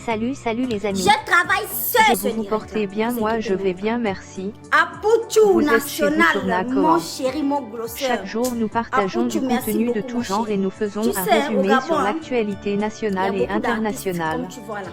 Salut les amis. Je travaille seul. Vous vous portez bien, moi je vais bien, merci. Apoutou Vous êtes chez vous sur national, Nakora. mon chéri, mon glosseur. Chaque jour, nous partageons Apoutou, du merci contenu de beaucoup, tout mon genre chéri. et nous faisons Tu un sais, au résumé Gabon, sur hein, l'actualité il y a nationale et beaucoup d'artistes, internationale. comme tu vois là.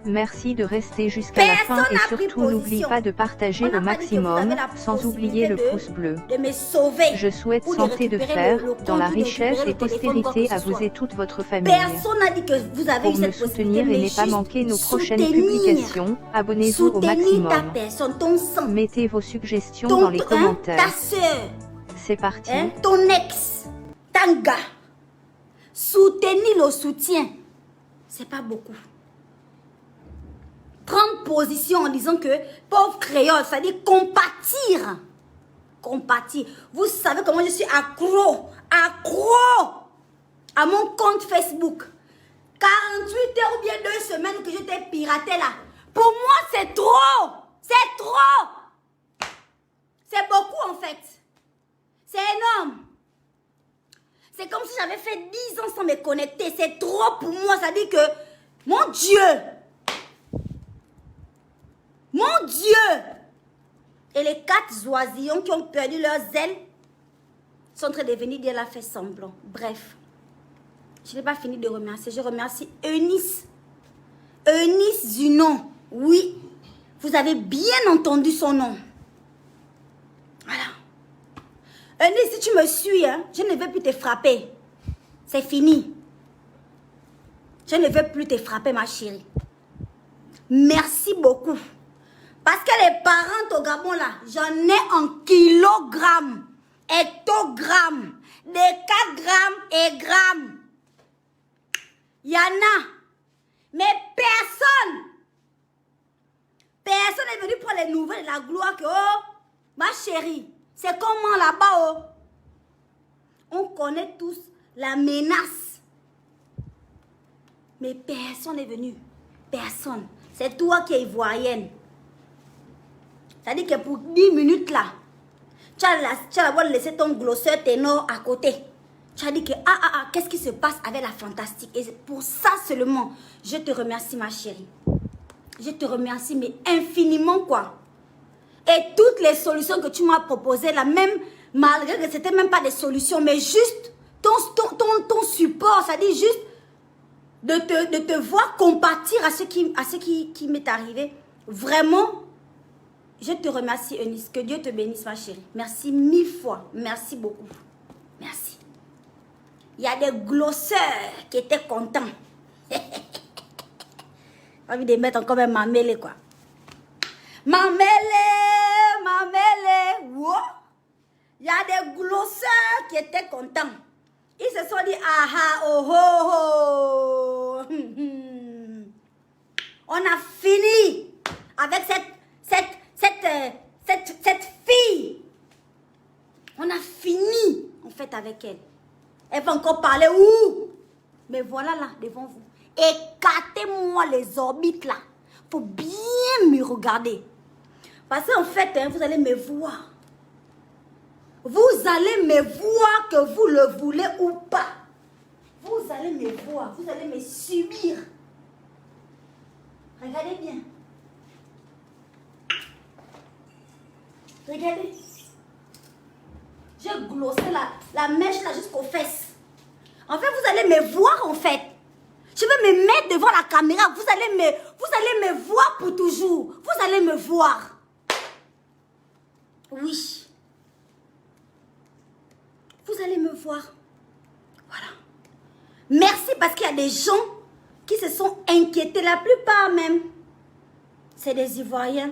Merci de rester jusqu'à la fin Personne et n'a pris surtout n'oublie position. pas de partager On au n'a pas dit que vous avez maximum, la sans oublier possibilité le pouce bleu. de me sauver. Je souhaite ou santé de récupérer fer, le dans la compte, ou de richesse récupérer et le téléphone, quoi postérité que à ce vous soit. et toute votre famille. Personne n'a dit que vous avez Pour eu me cette possibilité, soutenir et mais ne pas juste manquer nos prochaines soutenir. publications, abonnez-vous au Soutenir ta maximum. personne, ton sang, Mettez vos suggestions dans les ta commentaires. soeur, C'est parti. ton ex, ton gars. Soutenir le soutien, c'est pas beaucoup. Prendre position en disant que pauvre créole, c'est-à-dire compatir. Compatir. Vous savez comment je suis accro à mon compte Facebook. 48 heures ou bien 2 semaines que je t'ai piraté là. Pour moi, c'est trop. C'est trop. C'est beaucoup en fait. C'est énorme. C'est comme si j'avais fait 10 ans sans me connecter. C'est trop pour moi. Ça dit que, mon Dieu. Mon Dieu. Et les 4 oisillons qui ont perdu leurs ailes sont en train de venir dire la fait semblant. Bref. Je n'ai pas fini de remercier. Je remercie Eunice. Eunice Zunon. Oui. Vous avez bien entendu son nom. Voilà. Eunice, si tu me suis, hein, je ne vais plus te frapper. C'est fini. Je ne veux plus te frapper, ma chérie. Merci beaucoup. Parce que les parents au Gabon, là, j'en ai en kilogrammes, hectogrammes, décagrammes et grammes. Il y en a. Mais personne n'est venu pour les nouvelles de la gloire que, oh, ma chérie, c'est comment là-bas, oh. On connaît tous la menace. Mais personne n'est venu. Personne. C'est toi qui es ivoirienne. C'est-à-dire que pour 10 minutes là, tu as d'abord laissé ton glosseur ténor à côté. Tu as dit que, qu'est-ce qui se passe avec la fantastique? Et c'est pour ça seulement, je te remercie ma chérie. Je te remercie, mais infiniment quoi. Et toutes les solutions que tu m'as proposées là, même malgré que ce n'était même pas des solutions, mais juste ton support, c'est-à-dire juste de te voir compatir à ce qui m'est arrivé. Vraiment, je te remercie Eunice. Que Dieu te bénisse ma chérie. Merci 1000 fois. Merci beaucoup. Merci. Il y a des glosseurs qui étaient contents. J'ai envie de mettre encore même Mamélé quoi. Mamélé. Wow. Il y a des glosseurs qui étaient contents. Ils se sont dit oh. On a fini avec cette fille. On a fini en fait avec elle. Elle va encore parler où? Mais voilà là devant vous. Écartez-moi les orbites là. Faut bien me regarder. Parce qu'en fait, hein, vous allez me voir. Vous allez me voir que vous le voulez ou pas. Vous allez me voir. Vous allez me subir. Regardez bien. Regardez. J'ai glossé la mèche là jusqu'aux fesses. En fait, vous allez me voir en fait. Je vais me mettre devant la caméra. Vous allez me voir pour toujours. Vous allez me voir. Oui. Vous allez me voir. Voilà. Merci parce qu'il y a des gens qui se sont inquiétés. La plupart même, c'est des Ivoiriens.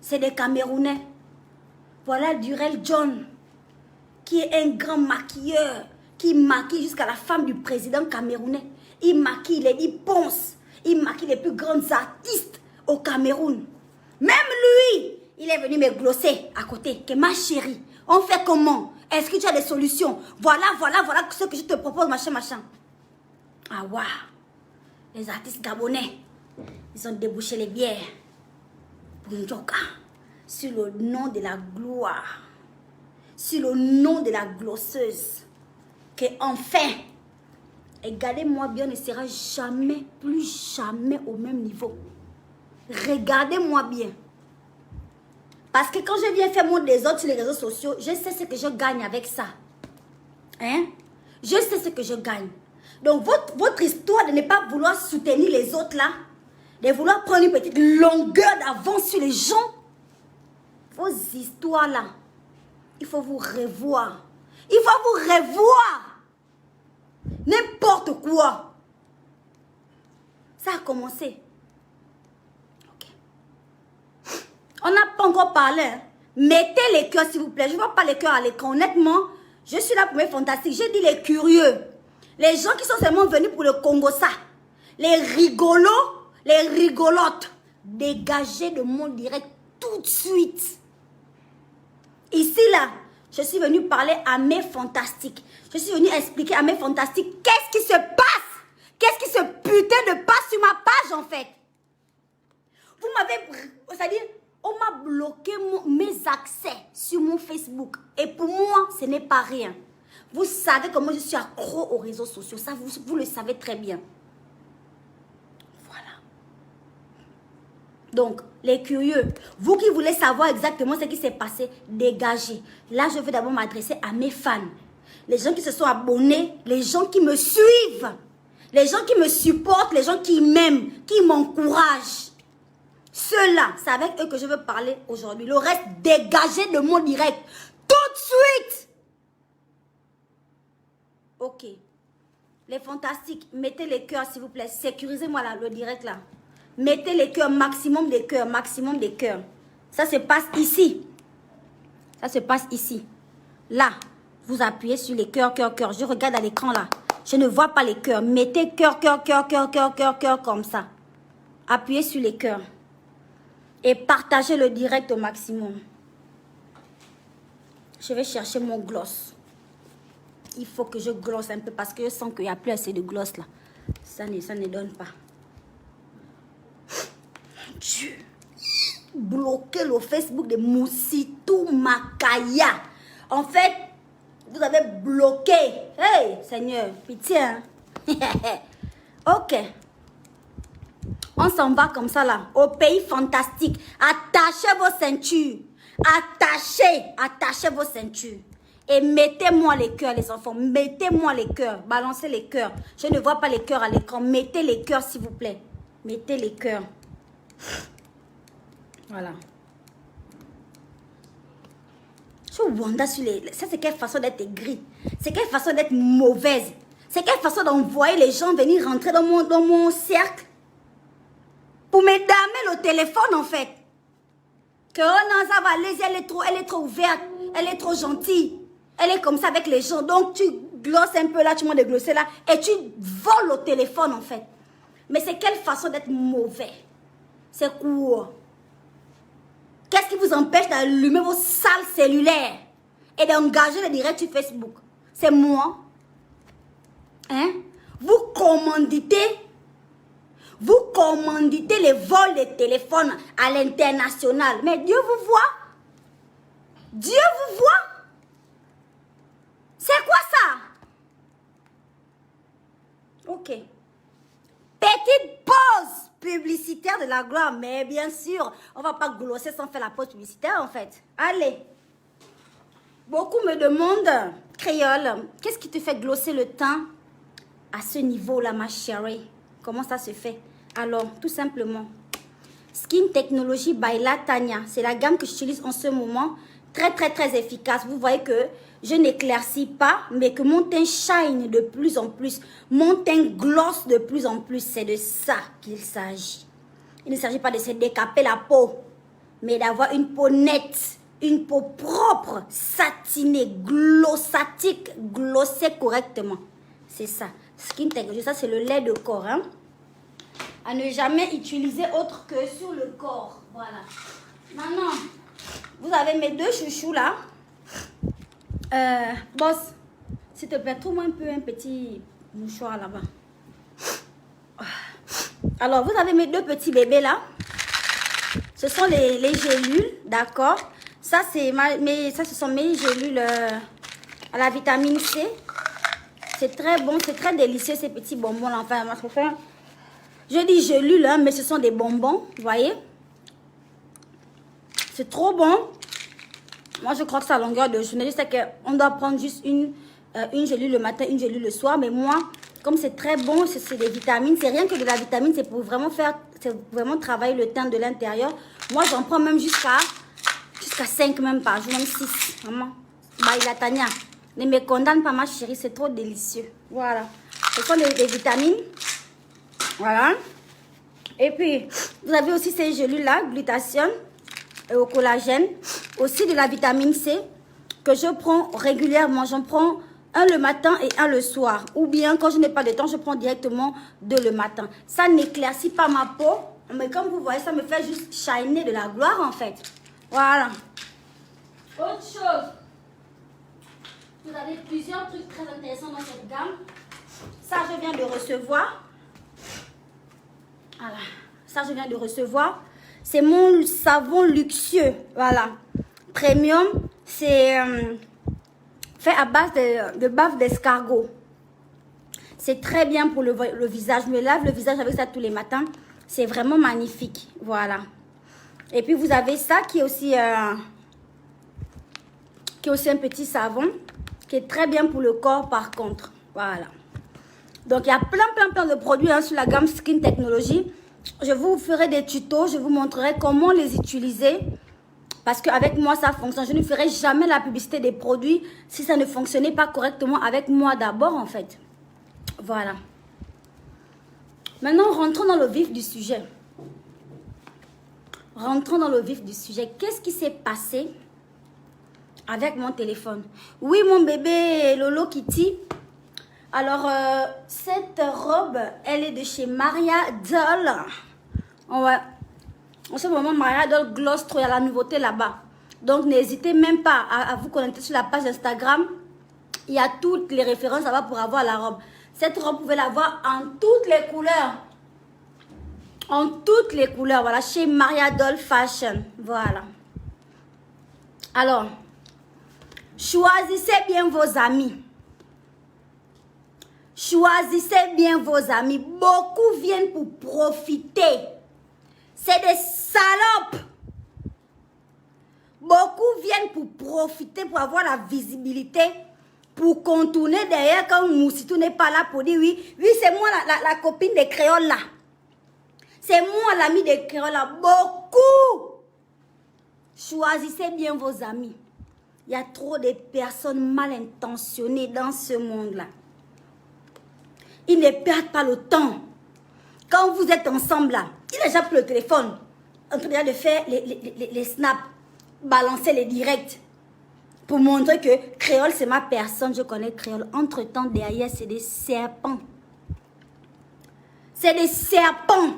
C'est des Camerounais. Voilà Durel John, qui est un grand maquilleur, qui maquille jusqu'à la femme du président camerounais. Il maquille Lady Ponce. Il maquille les plus grands artistes au Cameroun. Même lui, il est venu me glosser à côté. Que ma chérie, on fait comment? Est-ce que tu as des solutions? Voilà ce que je te propose, machin. Ah waouh. Les artistes gabonais, ils ont débouché les bières. Pour une joker. Sur le nom de la gloire. Sur le nom de la glosseuse. Que enfin, Regardez-moi bien, on ne sera jamais, plus jamais au même niveau. Regardez-moi bien. Parce que quand je viens faire mon désordre sur les réseaux sociaux, je sais ce que je gagne avec ça. Hein? Je sais ce que je gagne. Donc, votre histoire de ne pas vouloir soutenir les autres là, de vouloir prendre une petite longueur d'avance sur les gens, vos histoires là, il faut vous revoir. Il faut vous revoir. N'importe quoi. Ça a commencé. Ok. On n'a pas encore parlé. Hein. Mettez les cœurs s'il vous plaît. Je ne vois pas les cœurs à l'écran. Honnêtement, je suis là pour mes fantastiques. J'ai dit les curieux. Les gens qui sont seulement venus pour le Congo, ça. Les rigolos, les rigolotes. Dégagez de mon direct tout de suite. Ici, là, je suis venue parler à mes fantastiques. Je suis venue expliquer à mes fantastiques qu'est-ce qui se passe. Qu'est-ce qui se putain de passe sur ma page, en fait. Vous m'avez... C'est-à-dire, on m'a bloqué mes accès sur mon Facebook. Et pour moi, ce n'est pas rien. Vous savez comment je suis accro aux réseaux sociaux. Ça, vous le savez très bien. Voilà. Donc, les curieux, vous qui voulez savoir exactement ce qui s'est passé, dégagez. Là, je veux d'abord m'adresser à mes fans. Les gens qui se sont abonnés, les gens qui me suivent, les gens qui me supportent, les gens qui m'aiment, qui m'encouragent. Ceux-là, c'est avec eux que je veux parler aujourd'hui. Le reste, dégagez de mon direct. Tout de suite. Ok. Les fantastiques, mettez les cœurs s'il vous plaît. Sécurisez-moi là, le direct là. Mettez les cœurs, maximum des cœurs, maximum des cœurs. Ça se passe ici. Ça se passe ici. Là, vous appuyez sur les cœurs, cœurs, cœurs. Je regarde à l'écran là. Je ne vois pas les cœurs. Mettez cœur, cœur, cœur, cœur, cœur, cœur, cœur comme ça. Appuyez sur les cœurs. Et partagez le direct au maximum. Je vais chercher mon gloss. Il faut que je glosse un peu parce que je sens qu'il n'y a plus assez de gloss là. Ça ne donne pas. Mon Dieu. Bloquer le Facebook de Moussitou Makaya. En fait, vous avez bloqué. Hey, Seigneur, pitié. Hein? Ok. On s'en va comme ça là, au pays fantastique. Attachez vos ceintures. Attachez vos ceintures. Et mettez-moi les cœurs, les enfants. Mettez-moi les cœurs. Balancez les cœurs. Je ne vois pas les cœurs à l'écran. Mettez les cœurs, s'il vous plaît. Mettez les cœurs. Voilà. Je wonder sur les... Ça, c'est quelle façon d'être aigri. C'est quelle façon d'être mauvaise. C'est quelle façon d'envoyer les gens venir rentrer dans mon cercle. Pour me damer le téléphone, en fait. Que, oh non, ça va, elle est trop ouverte. Elle est trop gentille. Elle est comme ça avec les gens. Donc, tu glosses un peu là, tu m'as déglossé là. Et tu voles au téléphone, en fait. Mais c'est quelle façon d'être mauvais? C'est quoi? Qu'est-ce qui vous empêche d'allumer vos salles cellulaires et d'engager le direct sur Facebook? C'est moi. Hein? Vous commanditez les vols de téléphones à l'international. Mais Dieu vous voit. Dieu vous voit. C'est quoi ça? Ok. Petite pause publicitaire de la gloire. Mais bien sûr, on ne va pas glosser sans faire la pause publicitaire en fait. Allez. Beaucoup me demandent, Créole, qu'est-ce qui te fait glosser le temps à ce niveau-là, ma chérie? Comment ça se fait? Alors, tout simplement, Skin Technology by Latanya. C'est la gamme que j'utilise en ce moment. Très, très, très efficace. Vous voyez que je n'éclaircis pas, mais que mon teint shine de plus en plus. Mon teint gloss de plus en plus. C'est de ça qu'il s'agit. Il ne s'agit pas de se décaper la peau, mais d'avoir une peau nette, une peau propre, satinée, glossatique, glossée correctement. C'est ça. Skin Technology, ça c'est le lait de corps. Hein? À ne jamais utiliser autre que sur le corps. Voilà. Maintenant, vous avez mes deux chouchous là. Boss, s'il te plaît, trouve-moi un peu un petit mouchoir là-bas. Alors, vous avez mes deux petits bébés là. Ce sont les gélules, d'accord. Ça, ce sont mes gélules à la vitamine C. C'est très bon, c'est très délicieux ces petits bonbons là. Enfin, je dis gelule, hein, mais ce sont des bonbons, vous voyez. C'est trop bon. Moi, je crois que c'est à longueur de journée. Je sais qu'on doit prendre juste une gelule le matin, une gelule le soir. Mais moi, comme c'est très bon, c'est des vitamines. C'est rien que de la vitamine, c'est pour vraiment travailler le teint de l'intérieur. Moi, j'en prends même jusqu'à 5 même par jour, même 6. Vraiment. Baila Tania. Ne me condamne pas, ma chérie, c'est trop délicieux. Voilà. Ce sont des vitamines. Voilà. Et puis, vous avez aussi ces gelules-là, glutathione et au collagène. Aussi de la vitamine C que je prends régulièrement. J'en prends un le matin et un le soir. Ou bien, quand je n'ai pas de temps, je prends directement 2 le matin. Ça n'éclaircit pas ma peau. Mais comme vous voyez, ça me fait juste shiner de la gloire, en fait. Voilà. Autre chose. Vous avez plusieurs trucs très intéressants dans cette gamme. Ça, je viens de recevoir. Voilà. Ça, je viens de recevoir. C'est mon savon luxueux. Voilà. Premium. C'est fait à base de bave d'escargot. C'est très bien pour le visage. Je me lave le visage avec ça tous les matins. C'est vraiment magnifique. Voilà. Et puis, vous avez ça qui est aussi un petit savon qui est très bien pour le corps par contre. Voilà. Donc, il y a plein de produits hein, sur la gamme Skin Technology. Je vous ferai des tutos. Je vous montrerai comment les utiliser. Parce qu'avec moi, ça fonctionne. Je ne ferai jamais la publicité des produits si ça ne fonctionnait pas correctement avec moi d'abord, en fait. Voilà. Maintenant, rentrons dans le vif du sujet. Rentrons dans le vif du sujet. Qu'est-ce qui s'est passé avec mon téléphone? Oui, mon bébé Lolo Kitty. Alors, cette robe, elle est de chez Maria Doll. En ce moment, Maria Doll gloss trop. Il y a la nouveauté là-bas. Donc, n'hésitez même pas à vous connecter sur la page Instagram. Il y a toutes les références là-bas pour avoir la robe. Cette robe, vous pouvez l'avoir en toutes les couleurs. En toutes les couleurs. Voilà, chez Maria Doll Fashion. Voilà. Alors, choisissez bien vos amis. Choisissez bien vos amis. Beaucoup viennent pour profiter. C'est des salopes. Beaucoup viennent pour profiter, pour avoir la visibilité, pour contourner derrière quand Moussitou n'est pas là pour dire oui, c'est moi la copine des créoles là. C'est moi l'ami des créoles là. Beaucoup. Choisissez bien vos amis. Il y a trop de personnes mal intentionnées dans ce monde-là. Ils ne perdent pas le temps. Quand vous êtes ensemble là, il a déjà pris le téléphone, en train de faire les snaps, balancer les directs, pour montrer que créole c'est ma personne, je connais créole. Entre-temps, derrière, c'est des serpents. C'est des serpents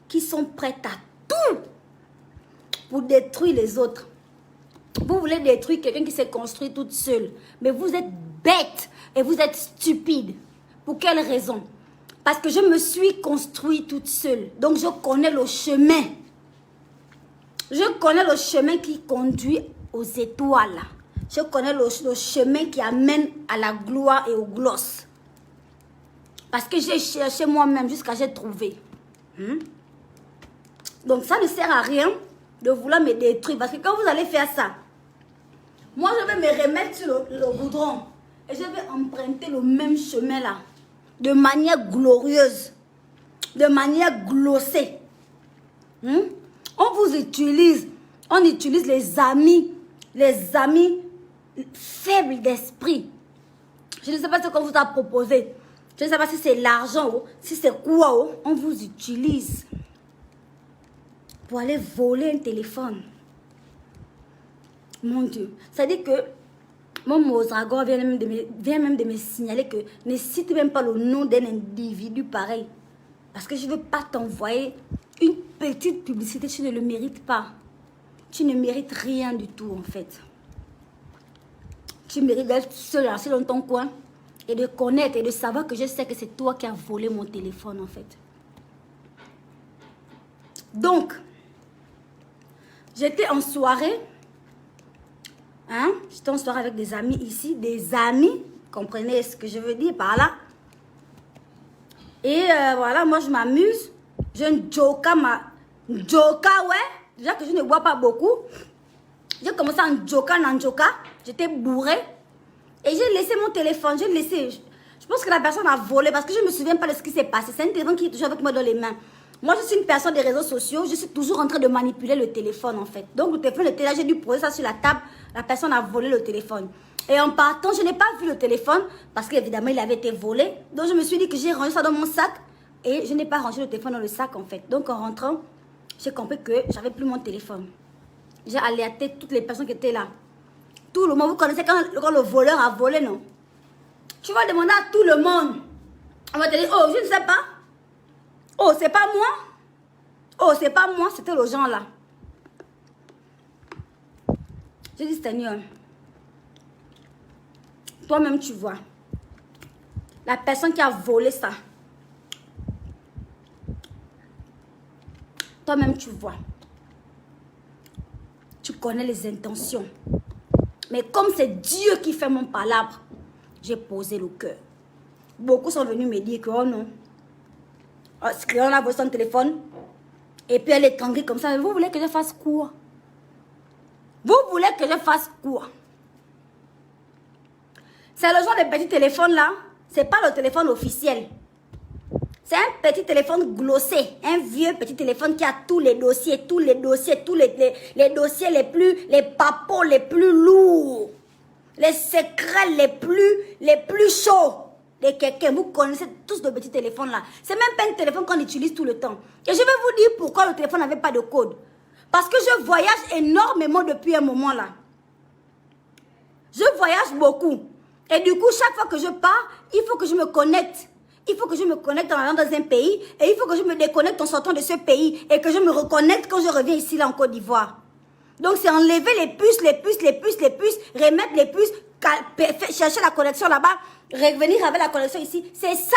qui sont prêts à tout pour détruire les autres. Vous voulez détruire quelqu'un qui s'est construit toute seule, mais vous êtes bête et vous êtes stupide. Pour quelle raison? Parce que je me suis construite toute seule. Donc, je connais le chemin. Je connais le chemin qui conduit aux étoiles. Je connais le chemin qui amène à la gloire et au gloss. Parce que j'ai cherché moi-même jusqu'à j'ai trouvé. Donc, ça ne sert à rien de vouloir me détruire. Parce que quand vous allez faire ça, moi, je vais me remettre sur le goudron. Et je vais emprunter le même chemin là. De manière glorieuse, de manière glossée. On vous utilise, on utilise les amis faibles d'esprit. Je ne sais pas ce qu'on vous a proposé. Je ne sais pas si c'est l'argent, si c'est quoi, on vous utilise pour aller voler un téléphone. Mon Dieu, ça dit que mon Mozago vient même de me signaler que ne cite même pas le nom d'un individu pareil. Parce que je ne veux pas t'envoyer une petite publicité, tu ne le mérites pas. Tu ne mérites rien du tout en fait. Tu mérites d'être seul assis dans ton coin et de connaître et de savoir que je sais que c'est toi qui as volé mon téléphone en fait. Donc, j'étais en soirée. J'étais en soirée avec des amis ici, des amis Comprenez ce que je veux dire par là? Et voilà, moi je m'amuse. J'ai un joka, ouais. Déjà que je ne bois pas beaucoup. J'ai commencé en joka. J'étais bourrée. Et j'ai laissé mon téléphone. J'ai laissé. Je pense que la personne a volé parce que je ne me souviens pas de ce qui s'est passé. C'est un téléphone qui est toujours avec moi dans les mains. Moi, je suis une personne des réseaux sociaux. Je suis toujours en train de manipuler le téléphone, en fait. Donc, le téléphone était là. J'ai dû poser ça sur la table. La personne a volé le téléphone. Et en partant, je n'ai pas vu le téléphone parce qu'évidemment, il avait été volé. Donc, je me suis dit que j'ai rangé ça dans mon sac. Et je n'ai pas rangé le téléphone dans le sac, en fait. Donc, en rentrant, j'ai compris que j'avais plus mon téléphone. J'ai alerté toutes les personnes qui étaient là. Tout le monde, vous connaissez quand le voleur a volé, non? Tu vas demander à tout le monde. On va te dire, oh, je ne sais pas. Oh, c'est pas moi. Oh, c'est pas moi, c'était le gens là. J'ai dit, Seigneur, toi-même tu vois. La personne qui a volé ça. Toi-même tu vois. Tu connais les intentions. Mais comme c'est Dieu qui fait mon palabre, j'ai posé le cœur. Beaucoup sont venus me dire que, oh non. Oh, on a volé son téléphone. Et puis elle est tanguée comme ça. Vous voulez que je fasse quoi? Vous voulez que je fasse quoi? C'est le genre de petit téléphone là. C'est pas le téléphone officiel. C'est un petit téléphone glossé. Un vieux petit téléphone qui a tous les dossiers, tous les dossiers les papos les plus lourds. Les secrets les plus chauds de quelqu'un. Vous connaissez tous de petits téléphones là. C'est même pas un téléphone qu'on utilise tout le temps. Et je vais vous dire pourquoi le téléphone n'avait pas de code. Parce que je voyage énormément depuis un moment là. Je voyage beaucoup. Et du coup, chaque fois que je pars, il faut que je me connecte. Il faut que je me connecte en allant dans un pays. Et il faut que je me déconnecte en sortant de ce pays. Et que je me reconnecte quand je reviens ici là en Côte d'Ivoire. Donc c'est enlever les puces, remettre les puces, chercher la connexion là-bas, revenir avec la connexion ici. C'est ça.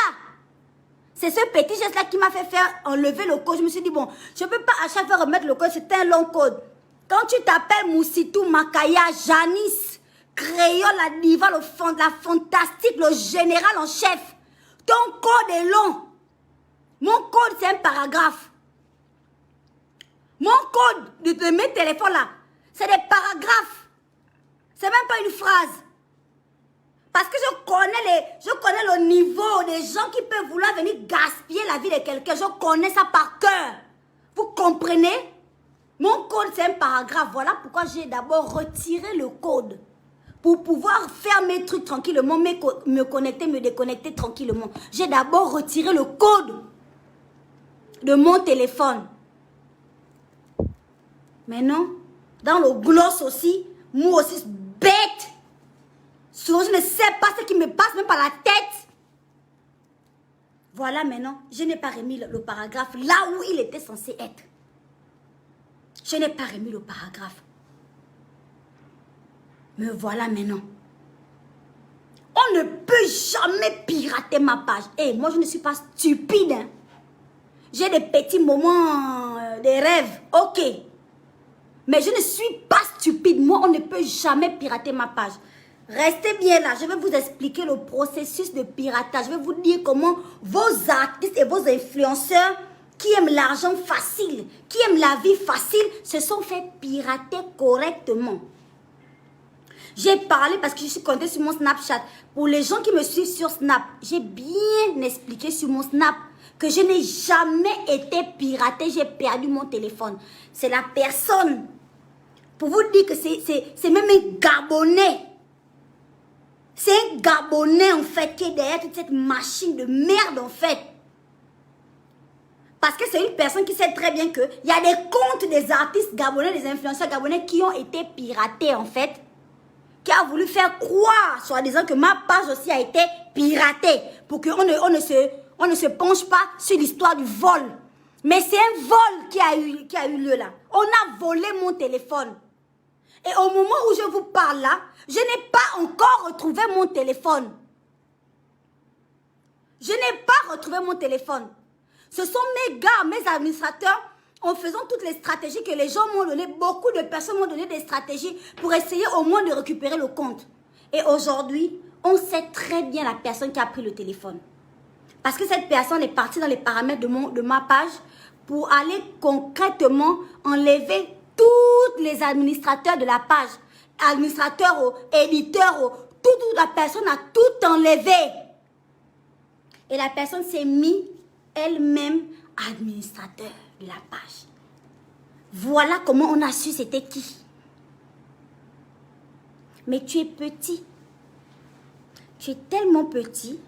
C'est ce petit geste-là qui m'a fait faire enlever le code. Je me suis dit, bon, je ne peux pas à chaque fois remettre le code, c'est un long code. Quand tu t'appelles Moussitou, Makaya, Janice, Créole, la diva, la fantastique, le général en chef, ton code est long. Mon code, c'est un paragraphe. Mon code de mes téléphones là, c'est des paragraphes. C'est même pas une phrase. Parce que je connais le niveau des gens qui peuvent vouloir venir gaspiller la vie de quelqu'un. Je connais ça par cœur. Vous comprenez? Mon code, c'est un paragraphe. Voilà pourquoi j'ai d'abord retiré le code. Pour pouvoir faire mes trucs tranquillement, me connecter, me déconnecter tranquillement. J'ai d'abord retiré le code de mon téléphone. Maintenant, dans le gloss aussi, moi aussi, bête. Souvent, je ne sais pas ce qui me passe même par la tête. Voilà maintenant, je n'ai pas remis le paragraphe là où il était censé être. Je n'ai pas remis le paragraphe. Me voilà maintenant. On ne peut jamais pirater ma page. Et moi, je ne suis pas stupide. Hein. J'ai des petits moments, des rêves. Ok. Mais je ne suis pas stupide. Moi, on ne peut jamais pirater ma page. Restez bien là. Je vais vous expliquer le processus de piratage. Je vais vous dire comment vos artistes et vos influenceurs qui aiment l'argent facile, qui aiment la vie facile, se sont fait pirater correctement. J'ai parlé parce que je suis connectée sur mon Snapchat. Pour les gens qui me suivent sur Snap, j'ai bien expliqué sur mon Snap que je n'ai jamais été piratée. J'ai perdu mon téléphone. C'est la personne. Pour vous dire que c'est même un Gabonais. C'est un Gabonais en fait qui est derrière toute cette machine de merde en fait. Parce que c'est une personne qui sait très bien qu'il y a des comptes des artistes gabonais, des influenceurs gabonais qui ont été piratés en fait. Qui a voulu faire croire, soi-disant, que ma page aussi a été piratée. Pour qu'on ne se penche pas sur l'histoire du vol. Mais c'est un vol qui a eu lieu là. On a volé mon téléphone. Et au moment où je vous parle là, je n'ai pas encore retrouvé mon téléphone. Je n'ai pas retrouvé mon téléphone. Ce sont mes gars, mes administrateurs, en faisant toutes les stratégies que les gens m'ont donné, beaucoup de personnes m'ont donné des stratégies pour essayer au moins de récupérer le compte. Et aujourd'hui, on sait très bien la personne qui a pris le téléphone. Parce que cette personne est partie dans les paramètres de ma page pour aller concrètement enlever tous les administrateurs de la page. Administrateurs, éditeurs, toute la personne a tout enlevé. Et la personne s'est mise elle-même administrateur de la page. Voilà comment on a su c'était qui. Mais tu es petit. Tu es tellement petit.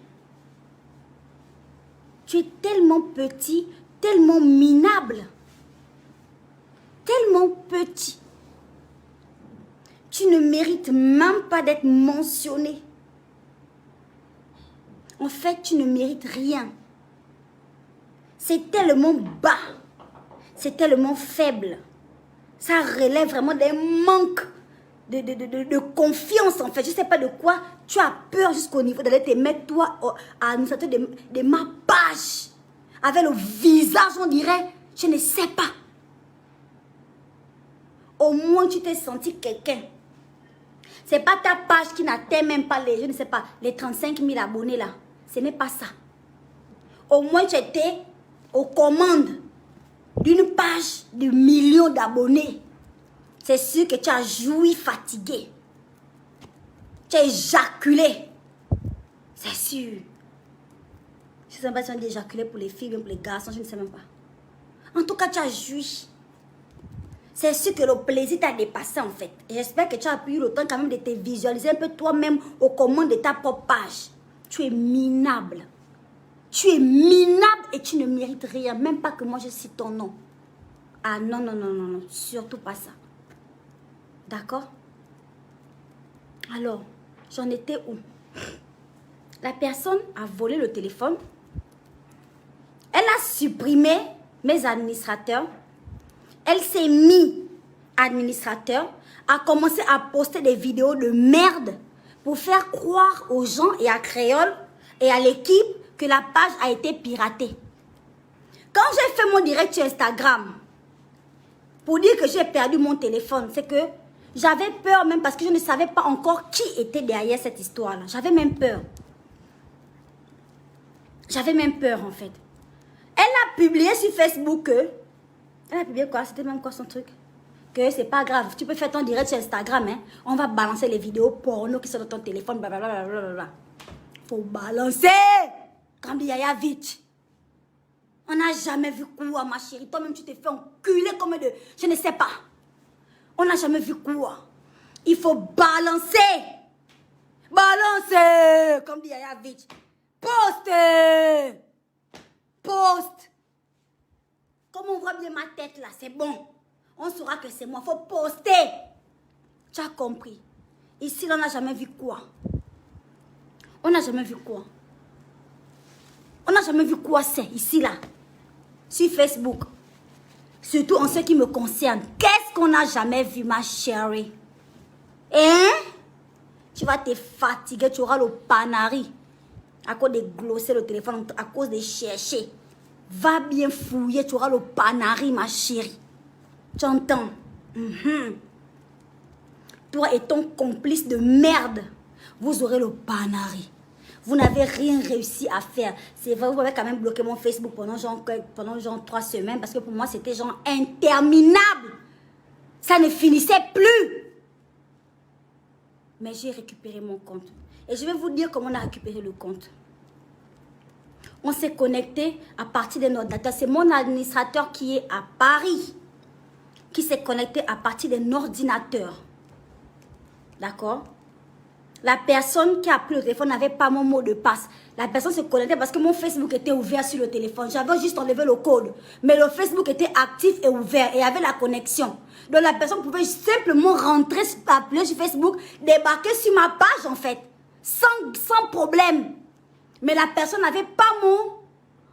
Tu es tellement petit, tellement minable. Tellement petit. Tu ne mérites même pas d'être mentionné. En fait, tu ne mérites rien. C'est tellement bas. C'est tellement faible. Ça relève vraiment des manques de confiance, en fait. Je ne sais pas de quoi tu as peur jusqu'au niveau d'aller te mettre, toi, à l'administrateur de ma page. Avec le visage, on dirait, je ne sais pas. Au moins, tu t'es senti quelqu'un. Ce n'est pas ta page qui n'atteint même pas les, je ne sais pas, les 35 000 abonnés là. Ce n'est pas ça. Au moins, tu étais aux commandes d'une page de millions d'abonnés. C'est sûr que tu as joui fatigué. Tu as éjaculé. C'est sûr. Je ne sais pas si on dit éjaculer pour les filles, même pour les garçons, je ne sais même pas. En tout cas, tu as joui. C'est sûr que le plaisir t'a dépassé en fait. Et j'espère que tu as eu le temps quand même de te visualiser un peu toi-même aux commandes de ta propre page. Tu es minable. Tu es minable et tu ne mérites rien. Même pas que moi je cite ton nom. Ah non, non, non, non, non. Surtout pas ça. D'accord? Alors, j'en étais où? La personne a volé le téléphone. Elle a supprimé mes administrateurs. Elle s'est mise administrateur, a commencé à poster des vidéos de merde pour faire croire aux gens et à Créole et à l'équipe que la page a été piratée. Quand j'ai fait mon direct sur Instagram pour dire que j'ai perdu mon téléphone, c'est que j'avais peur même parce que je ne savais pas encore qui était derrière cette histoire-là. J'avais même peur. J'avais même peur en fait. Elle a publié sur Facebook que... Elle a publié quoi? C'était même quoi son truc? Que c'est pas grave. Tu peux faire ton direct sur Instagram. Hein? On va balancer les vidéos porno qui sont dans ton téléphone. Blablabla. Faut balancer. Comme dit Yaya vite. On n'a jamais vu quoi, ma chérie. Toi-même, tu t'es fait enculer comme de... Je ne sais pas. On n'a jamais vu quoi. Il faut balancer. Balancer. Comme dit Yaya vite. Poste. Poste. Comme on voit bien ma tête là, c'est bon. On saura que c'est moi. Il faut poster. Tu as compris. Ici, là, on n'a jamais vu quoi. On n'a jamais vu quoi. On n'a jamais vu quoi c'est ici, là. Sur Facebook. Surtout en ce qui me concerne. Qu'est-ce qu'on n'a jamais vu, ma chérie? Hein? Tu vas te fatiguer. Tu auras le panari. À cause de glosser le téléphone. À cause de chercher. Va bien fouiller. Tu auras le panari, ma chérie. Tu entends? Toi et ton complice de merde, vous aurez le panari. Vous n'avez rien réussi à faire. C'est vrai, vous avez quand même bloqué mon Facebook pendant genre 3 semaines parce que pour moi, c'était genre interminable. Ça ne finissait plus. Mais j'ai récupéré mon compte. Et je vais vous dire comment on a récupéré le compte. On s'est connecté à partir d'un ordinateur. C'est mon administrateur qui est à Paris. Qui s'est connecté à partir d'un ordinateur. D'accord? La personne qui a pris le téléphone n'avait pas mon mot de passe. La personne se connectait parce que mon Facebook était ouvert sur le téléphone. J'avais juste enlevé le code. Mais le Facebook était actif et ouvert et avait la connexion. Donc la personne pouvait simplement rentrer, appeler sur Facebook, débarquer sur ma page en fait. Sans problème. Mais la personne n'avait pas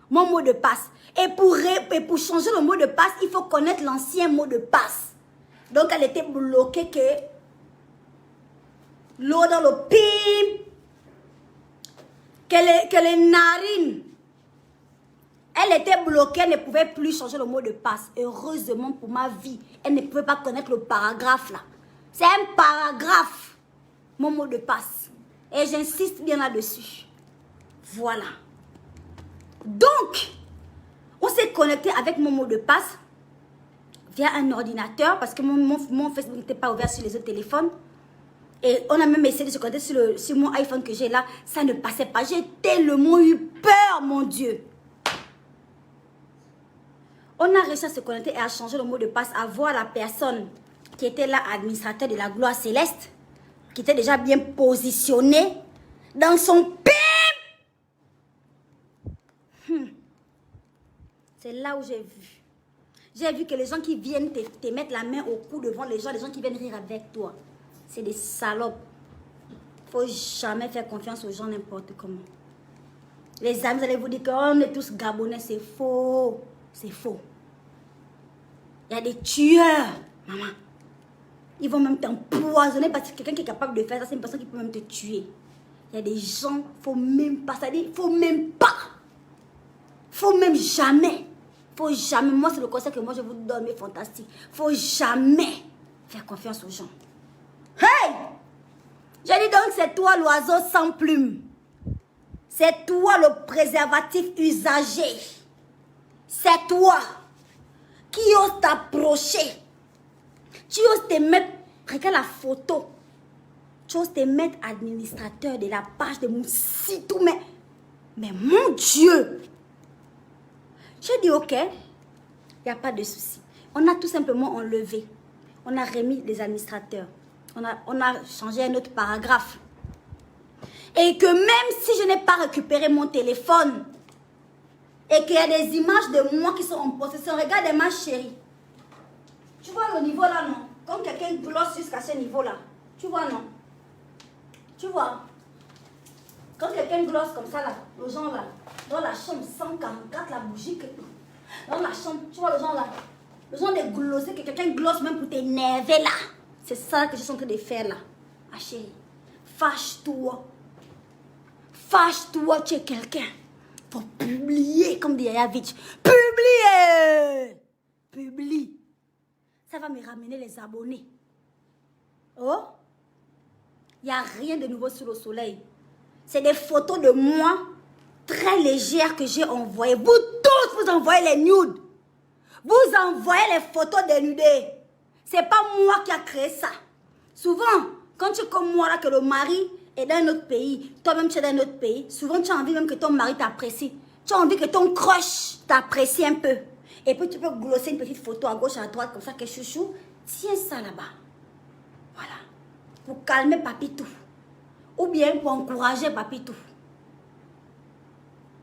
mon mot de passe. Et pour changer le mot de passe, il faut connaître l'ancien mot de passe. Donc, elle était bloquée que l'eau dans le pim, que les narines. Elle était bloquée, elle ne pouvait plus changer le mot de passe. Heureusement pour ma vie, elle ne pouvait pas connaître le paragraphe là. C'est un paragraphe, mon mot de passe. Et j'insiste bien là-dessus. Voilà. Donc, on s'est connecté avec mon mot de passe via un ordinateur parce que mon Facebook n'était pas ouvert sur les autres téléphones. Et on a même essayé de se connecter sur mon iPhone que j'ai là. Ça ne passait pas. J'ai tellement eu peur, mon Dieu. On a réussi à se connecter et à changer le mot de passe, à voir la personne qui était là, administrateur de la gloire céleste, qui était déjà bien positionné dans son PIB. C'est là où j'ai vu. J'ai vu que les gens qui viennent te mettre la main au cou devant les gens qui viennent rire avec toi, c'est des salopes. Faut jamais faire confiance aux gens n'importe comment. Les amis, vous allez vous dire qu'on est tous gabonais, c'est faux. C'est faux. Il y a des tueurs, maman. Ils vont même t'empoisonner parce que quelqu'un qui est capable de faire ça, c'est une personne qui peut même te tuer. Il y a des gens, faut même pas, ça dit, faut même pas. Faut même jamais. Faut jamais, moi c'est le conseil que moi je vous donne, mais fantastique. Faut jamais faire confiance aux gens. Hey! J'ai dit donc c'est toi l'oiseau sans plume. C'est toi le préservatif usagé. C'est toi qui ose t'approcher. Tu oses te mettre, regarde la photo. Tu oses te mettre administrateur de la page de mon site. Mais mon Dieu! J'ai dit ok, il n'y a pas de souci. On a tout simplement enlevé. On a remis les administrateurs. On a changé un autre paragraphe. Et que même si je n'ai pas récupéré mon téléphone, et qu'il y a des images de moi qui sont en possession, regarde ma chérie. Tu vois le niveau là, non? Comme quelqu'un glosse jusqu'à ce niveau-là. Tu vois, non? Tu vois? Quand quelqu'un glosse comme ça, là, le genre là, dans la chambre 144, la bougie, dans la chambre, tu vois le genre là, le genre de glosser, que quelqu'un glosse même pour t'énerver là. C'est ça que je suis en train de faire là. Ma chérie, fâche-toi. Fâche-toi, tu es quelqu'un. Faut publier, comme dit Yaya Vitch. Publier! Publie. Ça va me ramener les abonnés. Oh? Il n'y a rien de nouveau sous le soleil. C'est des photos de moi très légères que j'ai envoyées. Vous tous, vous envoyez les nudes. Vous envoyez les photos dénudées. C'est pas moi qui a créé ça. Souvent, quand tu es comme moi là, que le mari est dans un autre pays, toi-même tu es dans un autre pays, souvent tu as envie même que ton mari t'apprécie. Tu as envie que ton crush t'apprécie un peu. Et puis tu peux glosser une petite photo à gauche, à droite, comme ça, que chouchou, tiens ça là-bas. Voilà. Pour calmer Papitou. Ou bien pour encourager Papitou.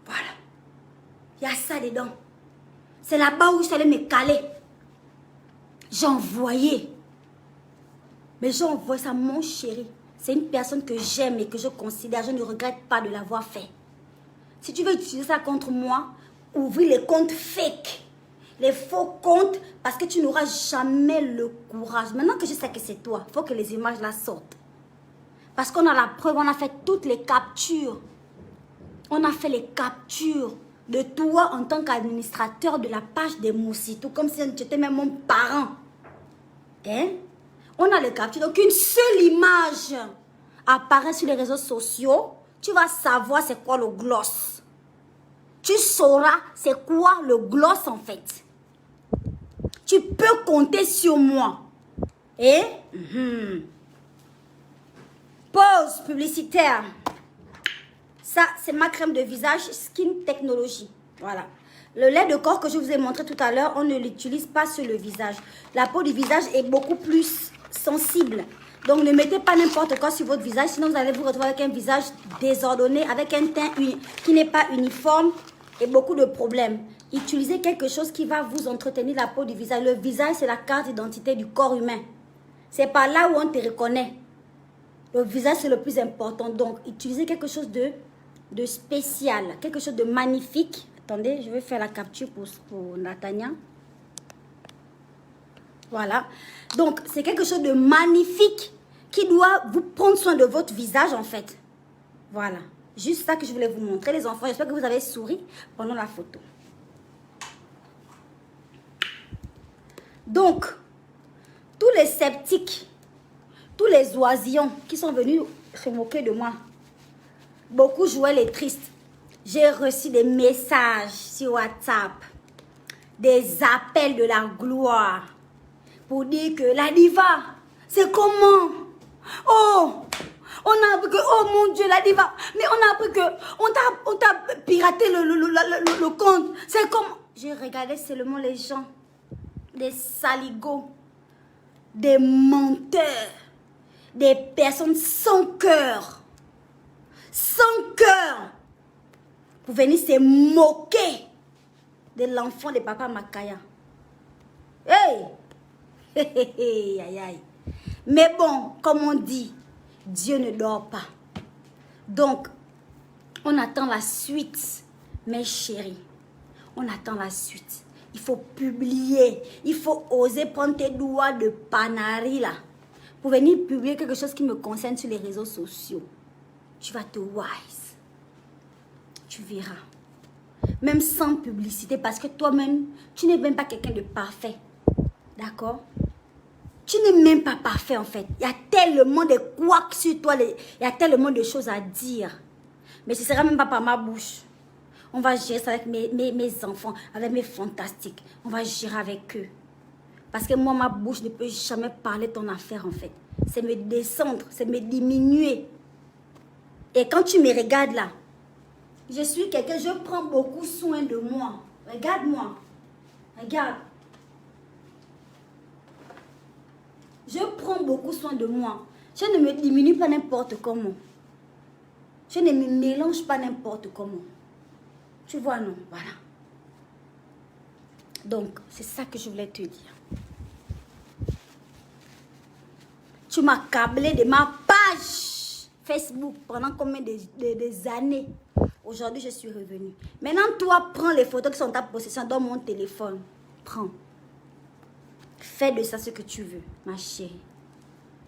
Voilà. Il y a ça dedans. C'est là-bas où je suis allée me caler. J'envoyais. Mais j'envoie ça, mon chéri. C'est une personne que j'aime et que je considère. Je ne regrette pas de l'avoir fait. Si tu veux utiliser ça contre moi, ouvre les comptes fake. Les faux comptes, parce que tu n'auras jamais le courage. Maintenant que je sais que c'est toi, il faut que les images là sortent. Parce qu'on a la preuve, on a fait toutes les captures. On a fait les captures de toi en tant qu'administrateur de la page des Moussitou, comme si tu étais même mon parent. Hein? On a les captures. Donc une seule image apparaît sur les réseaux sociaux. Tu vas savoir c'est quoi le gloss. Tu sauras c'est quoi le gloss en fait. Tu peux compter sur moi. Et pause publicitaire. Ça, c'est ma crème de visage Skin Technology. Voilà. Le lait de corps que je vous ai montré tout à l'heure, on ne l'utilise pas sur le visage. La peau du visage est beaucoup plus sensible. Donc, ne mettez pas n'importe quoi sur votre visage. Sinon, vous allez vous retrouver avec un visage désordonné, avec un teint qui n'est pas uniforme et beaucoup de problèmes. Utilisez quelque chose qui va vous entretenir la peau du visage. Le visage, c'est la carte d'identité du corps humain. C'est par là où on te reconnaît. Le visage, c'est le plus important. Donc, utilisez quelque chose de spécial, quelque chose de magnifique. Attendez, je vais faire la capture pour Nathania. Voilà. Donc, c'est quelque chose de magnifique qui doit vous prendre soin de votre visage, en fait. Voilà. Juste ça que je voulais vous montrer, les enfants. J'espère que vous avez souri pendant la photo. Donc, tous les sceptiques, tous les oisillons qui sont venus se moquer de moi beaucoup jouaient les tristes. J'ai reçu des messages sur WhatsApp, des appels de la gloire pour dire que la diva, c'est comment? Oh, on a appris que, oh mon Dieu, la diva, mais on a appris que, on t'a piraté le compte. C'est comment? J'ai regardé seulement les gens, des saligots, des menteurs, des personnes sans cœur, pour venir se moquer de l'enfant de papa Makaya. Hey! Aïe, aïe. Mais bon, comme on dit, Dieu ne dort pas. Donc, on attend la suite, mes chéris. On attend la suite. Il faut publier. Il faut oser prendre tes doigts de panari là. Pour venir publier quelque chose qui me concerne sur les réseaux sociaux. Tu vas te wise. Tu verras. Même sans publicité, parce que toi-même, tu n'es même pas quelqu'un de parfait. D'accord? Tu n'es même pas parfait en fait. Il y a tellement de couacs sur toi. Il y a tellement de choses à dire. Mais ce ne sera même pas par ma bouche. On va gérer ça avec mes enfants, avec mes fantastiques. On va gérer avec eux. Parce que moi, ma bouche ne peut jamais parler ton affaire en fait. C'est me descendre, c'est me diminuer. Et quand tu me regardes là, je suis quelqu'un, je prends beaucoup soin de moi. Regarde-moi. Regarde. Je prends beaucoup soin de moi. Je ne me diminue pas n'importe comment. Je ne me mélange pas n'importe comment. Tu vois, non? Voilà. Donc, c'est ça que je voulais te dire. Tu m'as câblé de ma page Facebook pendant combien des années. Aujourd'hui, je suis revenue. Maintenant, toi, prends les photos qui sont en ta possession dans mon téléphone. Prends. Fais de ça ce que tu veux, ma chérie.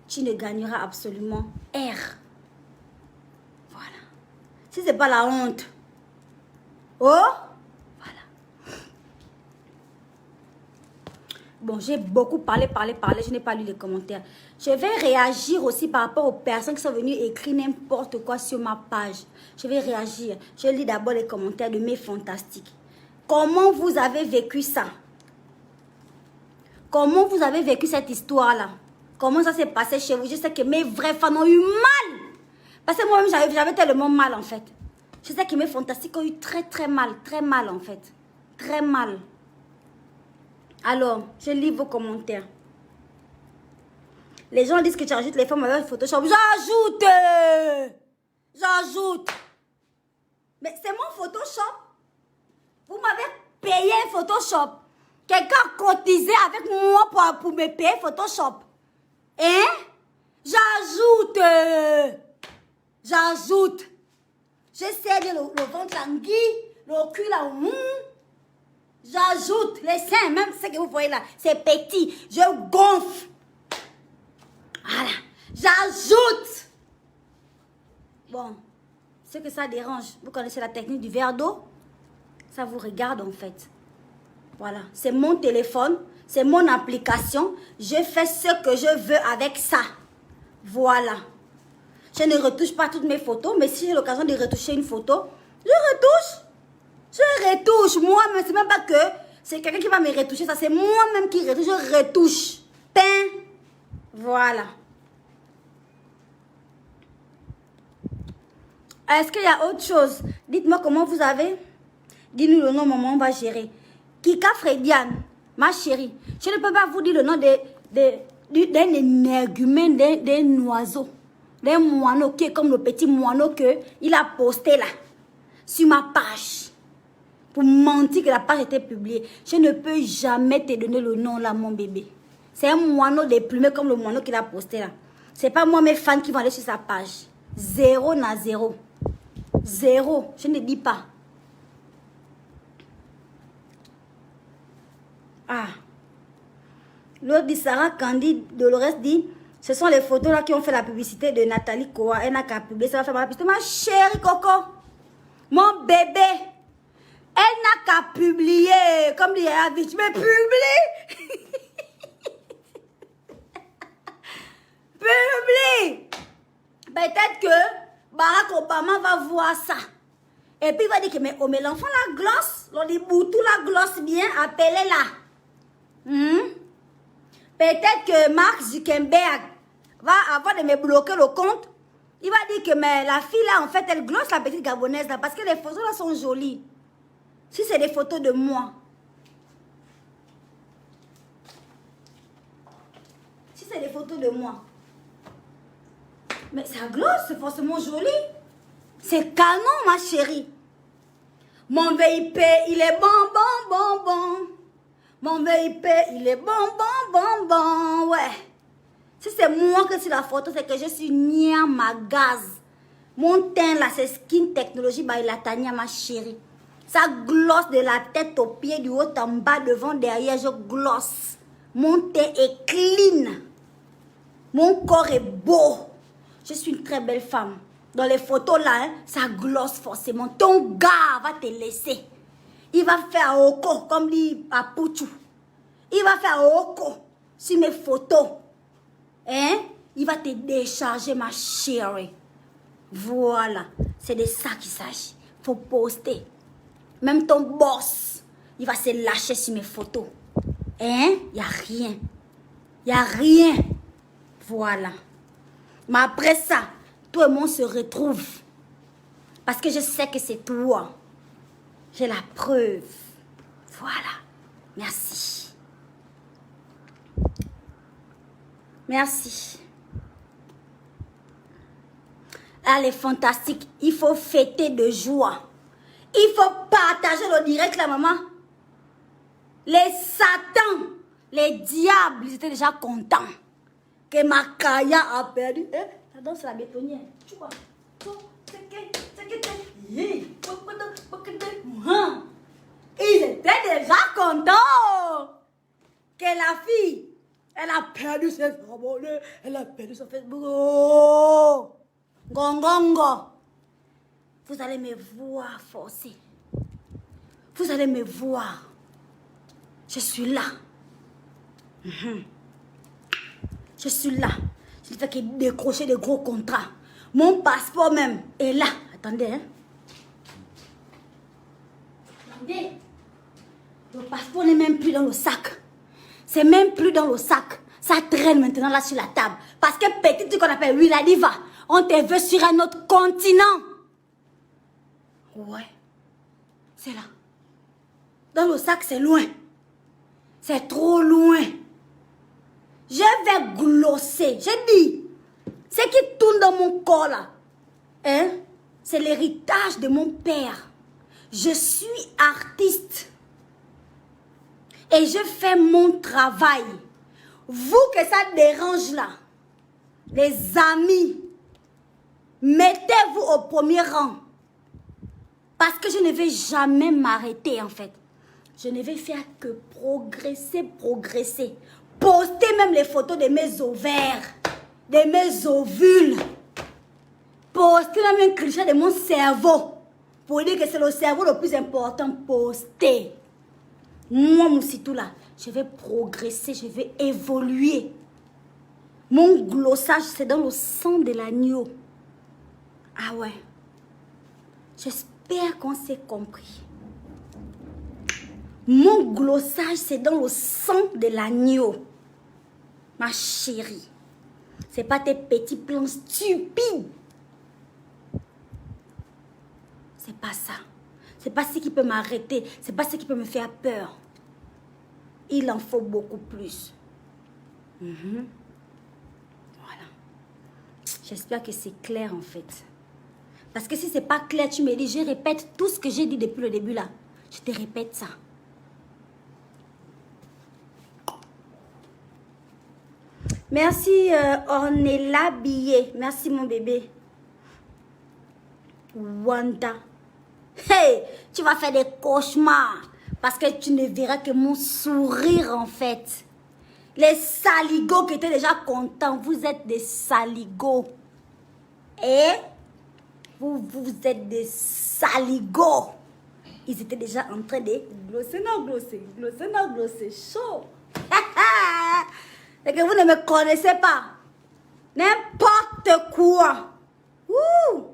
Tu ne gagneras absolument R. Voilà. Si ce n'est pas la honte. Oh, voilà. Bon, j'ai beaucoup parlé. Je n'ai pas lu les commentaires. Je vais réagir aussi par rapport aux personnes qui sont venues écrire n'importe quoi sur ma page. Je vais réagir. Je lis d'abord les commentaires de mes fantastiques. Comment vous avez vécu ça? Comment vous avez vécu cette histoire-là? Comment ça s'est passé chez vous? Je sais que mes vrais fans ont eu mal. Parce que moi-même, j'avais tellement mal, en fait. Je sais que mes fantastiques ont eu très mal en fait. Très mal. Alors, je lis vos commentaires. Les gens disent que tu ajoutes les femmes avec Photoshop. J'ajoute. Mais c'est mon Photoshop. Vous m'avez payé un Photoshop. Quelqu'un a cotisé avec moi pour me payer Photoshop. Hein? J'ajoute. J'essaie de le ventre anguille, le cul là. J'ajoute les seins, même ce que vous voyez là, c'est petit. Je gonfle. Voilà. J'ajoute. Bon, ce que ça dérange, vous connaissez la technique du verre d'eau? Ça vous regarde en fait. Voilà, c'est mon téléphone, c'est mon application. Je fais ce que je veux avec ça. Voilà. Je ne retouche pas toutes mes photos, mais si j'ai l'occasion de retoucher une photo, je retouche. Moi, mais c'est même pas que c'est quelqu'un qui va me retoucher, ça c'est moi-même qui retouche. Je retouche. Peint. Voilà. Est-ce qu'il y a autre chose? Dites-moi comment vous avez. Dis-nous le nom, maman, on va gérer. Kika Frediane, ma chérie, je ne peux pas vous dire le nom d'un énergumène, d'un oiseau, d'un moineau qui est comme le petit moineau qu'il a posté là, sur ma page. Pour mentir que la page était publiée. Je ne peux jamais te donner le nom là, mon bébé. C'est un moineau déplumé comme le moineau qu'il a posté là. C'est pas moi, mes fans qui vont aller sur sa page. 0 na 0. 0, je ne dis pas. Ah. L'autre dit, Sarah Candy Dolores dit, ce sont les photos là qui ont fait la publicité de Nathalie Koa. Elle n'a qu'à publier, ça va faire ma publicité. Ma chérie Coco, mon bébé, elle n'a qu'à publier. Comme dit Yavi, tu me publies. Publie. Peut-être que Barack Obama va voir ça. Et puis il va dire que mais l'enfant la glosse. On dit Boutou la glosse bien, appelez-la. Peut-être que Mark Zuckerberg va avoir de me bloquer le compte. Il va dire que mais la fille là, en fait, elle glosse la petite gabonaise là parce que les photos là sont jolies. Si c'est des photos de moi. Si c'est des photos de moi. Mais ça glosse, c'est forcément joli. C'est canon, ma chérie. Mon VIP, il est bon. Mon VIP, il est bon. Ouais. Si c'est moi que c'est la photo, c'est que je suis nia ma gaz. Mon teint là, c'est Skin Technology by Latania, ma chérie. Ça glosse de la tête aux pieds, du haut en bas, devant, derrière, je glosse. Mon teint est clean. Mon corps est beau. Je suis une très belle femme. Dans les photos là, hein, ça glosse forcément. Ton gars va te laisser. Il va faire oko, comme dit à Pouchou. Il va faire oko sur mes photos. Hein? Il va te décharger, ma chérie. Voilà. C'est de ça qu'il s'agit. Faut poster. Même ton boss, il va se lâcher sur mes photos. Hein? Il n'y a rien. Il n'y a rien. Voilà. Mais après ça, toi et moi, on se retrouve. Parce que je sais que c'est toi. J'ai la preuve. Voilà. Merci. Merci. Elle est fantastique. Il faut fêter de joie. Il faut partager le direct, la maman. Les satans, les diables, ils étaient déjà contents que Makaya a perdu. Ça danse la bétonnière. Tu vois? Ils étaient déjà contents que la fille, elle a perdu ses abonnés, elle a perdu son Facebook. Oh! Gongongo. Vous allez me voir forcer. Vous allez me voir. Je suis là. Je suis là. Je ne fais que décrocher des gros contrats. Mon passeport même est là. Attendez, hein. Attendez. Le passeport n'est même plus dans le sac. C'est même plus dans le sac. Ça traîne maintenant là sur la table. Parce que petit truc qu'on appelle Willa Diva, on te veut sur un autre continent. Ouais. C'est là. Dans le sac, c'est loin. C'est trop loin. Je vais glosser. J'ai dit, ce qui tourne dans mon corps là, hein, c'est l'héritage de mon père. Je suis artiste. Et je fais mon travail. Vous que ça dérange là, les amis, mettez-vous au premier rang. Parce que je ne vais jamais m'arrêter en fait. Je ne vais faire que progresser. Poster même les photos de mes ovaires, de mes ovules. Poster même un cliché de mon cerveau. Pour dire que c'est le cerveau le plus important. Poster. Moi, Moussitou là, je vais progresser, je vais évoluer. Mon glossage, c'est dans le sang de l'agneau. Ah ouais. J'espère qu'on s'est compris. Mon glossage, c'est dans le sang de l'agneau. Ma chérie. C'est pas tes petits plans stupides. C'est pas ça. C'est pas ce qui peut m'arrêter. C'est pas ce qui peut me faire peur. Il en faut beaucoup plus. Voilà. J'espère que c'est clair en fait. Parce que si c'est pas clair, tu me dis, je répète tout ce que j'ai dit depuis le début là. Je te répète ça. Merci Ornella Billet. Merci mon bébé. Wanda. Hey, tu vas faire des cauchemars. Parce que tu ne verras que mon sourire en fait. Les saligots qui étaient déjà contents. Vous êtes des saligots. Et vous êtes des saligots. Ils étaient déjà en train de glosser. Chaud. Et que vous ne me connaissez pas. N'importe quoi. Ouh.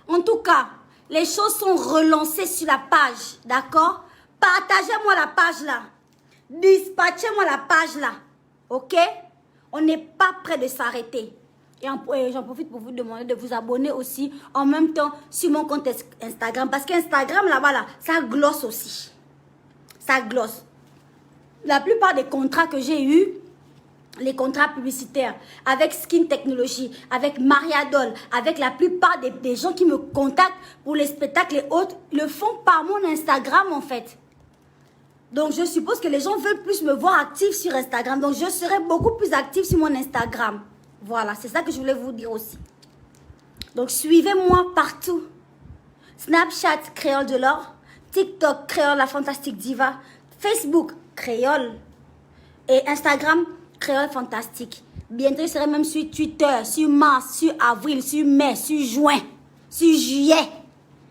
En tout cas, les choses sont relancées sur la page, d'accord? Partagez-moi la page là. Dispatchez-moi la page là. Ok? On n'est pas prêt de s'arrêter. Et j'en profite pour vous demander de vous abonner aussi en même temps sur mon compte Instagram. Parce qu'Instagram là-bas, là, ça glosse aussi. Ça glosse. La plupart des contrats que j'ai eus, les contrats publicitaires, avec Skin Technology, avec Mariadol, avec la plupart des gens qui me contactent pour les spectacles et autres, le font par mon Instagram en fait. Donc je suppose que les gens veulent plus me voir active sur Instagram. Donc je serai beaucoup plus active sur mon Instagram. Voilà, c'est ça que je voulais vous dire aussi. Donc suivez-moi partout. Snapchat, Créole de l'or. TikTok, Créole la Fantastique Diva. Facebook, Créole. Et Instagram, Créole Fantastique. Bientôt, je serai même sur Twitter, sur mars, sur avril, sur mai, sur juin, sur juillet.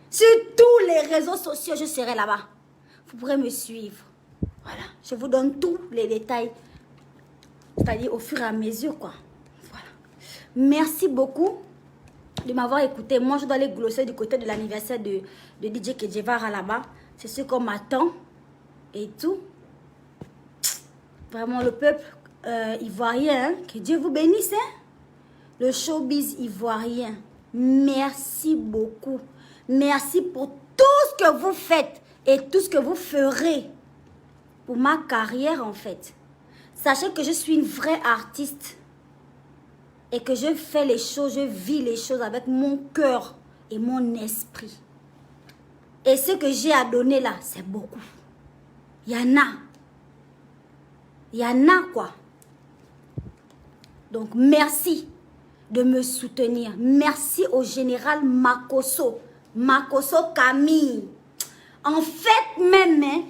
Sur tous les réseaux sociaux, je serai là-bas. Vous pourrez me suivre. Voilà, je vous donne tous les détails. C'est-à-dire au fur et à mesure, quoi. Voilà. Merci beaucoup de m'avoir écouté. Moi, je dois aller glosser du côté de l'anniversaire de DJ Kedjevara là-bas. C'est ce qu'on m'attend et tout. Vraiment, le peuple ivoirien, hein, que Dieu vous bénisse. Hein? Le showbiz ivoirien, merci beaucoup. Merci pour tout ce que vous faites et tout ce que vous ferez pour ma carrière en fait. Sachez que je suis une vraie artiste et que je fais les choses, je vis les choses avec mon cœur et mon esprit. Et ce que j'ai à donner là, c'est beaucoup. Il y en a. Il y en a quoi. Donc merci de me soutenir. Merci au général Makosso. Makosso Camille. En fait même, hein,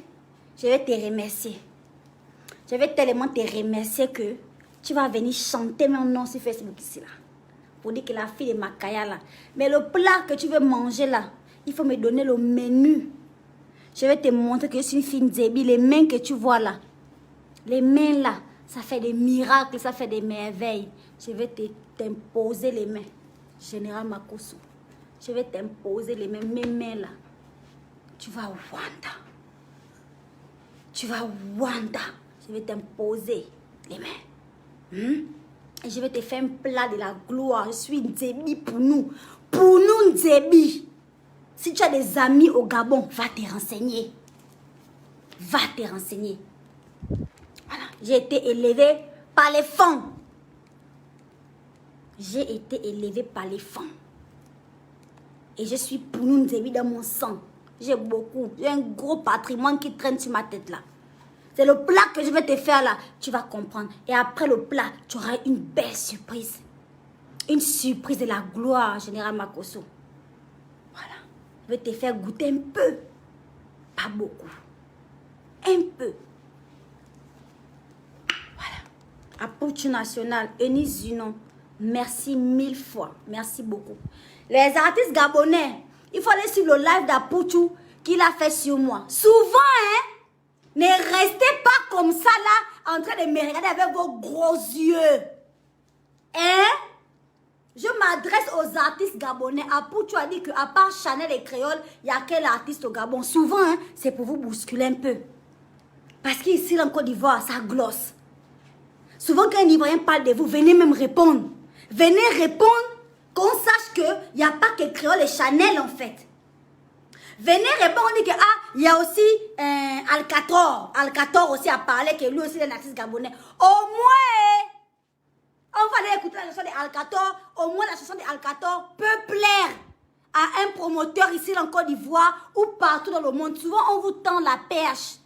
je vais te remercier. Je vais tellement te remercier que tu vas venir chanter mon nom sur Facebook ici là. Pour dire que la fille de Makaya là. Mais le plat que tu veux manger là, il faut me donner le menu. Je vais te montrer que je suis une fille Nzebi. Les mains que tu vois là. Les mains là, ça fait des miracles, ça fait des merveilles. Je vais t'imposer les mains. Général Makosso. Je vais t'imposer les mains, mes mains là. Tu vas au Rwanda. Tu vas au Rwanda. Je vais t'imposer les mains. Et je vais te faire un plat de la gloire. Je suis Nzebi pour nous. Pour nous, Nzebi. Si tu as des amis au Gabon, va te renseigner. Va te renseigner. Voilà. J'ai été élevée par les femmes. J'ai été élevée par les femmes. Et je suis pour nous, Nzebi, dans mon sang. J'ai beaucoup. J'ai un gros patrimoine qui traîne sur ma tête là. C'est le plat que je vais te faire là. Tu vas comprendre. Et après le plat, tu auras une belle surprise. Une surprise de la gloire, Général Makosso. Voilà. Je vais te faire goûter un peu. Pas beaucoup. Un peu. Voilà. Apoutu National, Eunice Zunon. Merci 1000 fois. Merci beaucoup. Les artistes gabonais, il faut aller suivre le live d'Apoutu qu'il a fait sur moi. Souvent, hein, ne restez pas comme ça là, en train de me regarder avec vos gros yeux. Hein? Je m'adresse aux artistes gabonais. Apoutu a dit qu'à part Chanel et Créole, il y a quel artiste au Gabon? Souvent, hein, c'est pour vous bousculer un peu. Parce qu'ici, en Côte d'Ivoire, ça glosse. Souvent, quand un Ivoirien parle de vous, venez même répondre. Venez répondre, qu'on sache qu'il n'y a pas que Créole et Chanel en fait. Venez répondre, on dit que il y a aussi Alcator. Alcator aussi a parlé que lui aussi est un artiste gabonais. Au moins, on va aller écouter la chanson de Alcator. Au moins, la chanson de Alcator peut plaire à un promoteur ici en Côte d'Ivoire ou partout dans le monde. Souvent, on vous tend la perche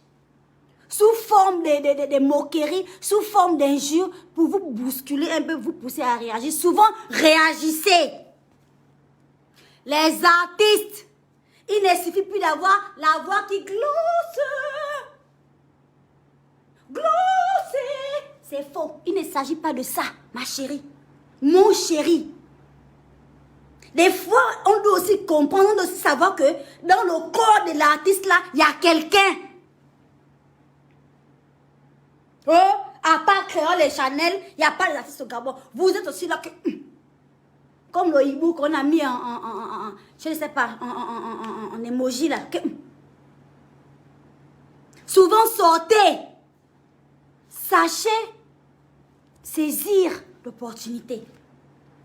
sous forme de moqueries, sous forme d'injures, pour vous bousculer un peu, vous pousser à réagir. Souvent, réagissez. Les artistes, il ne suffit plus d'avoir la voix qui glosse. Glosser. C'est faux. Il ne s'agit pas de ça, ma chérie. Mon chéri. Des fois, on doit aussi comprendre, on doit aussi savoir que dans le corps de l'artiste là, il y a quelqu'un. Oh, à part Créole et Chanel, il n'y a pas les artistes au Gabon. Vous êtes aussi là que... comme le hibou qu'on a mis je ne sais pas, en emoji là. Souvent sortez. Sachez saisir l'opportunité.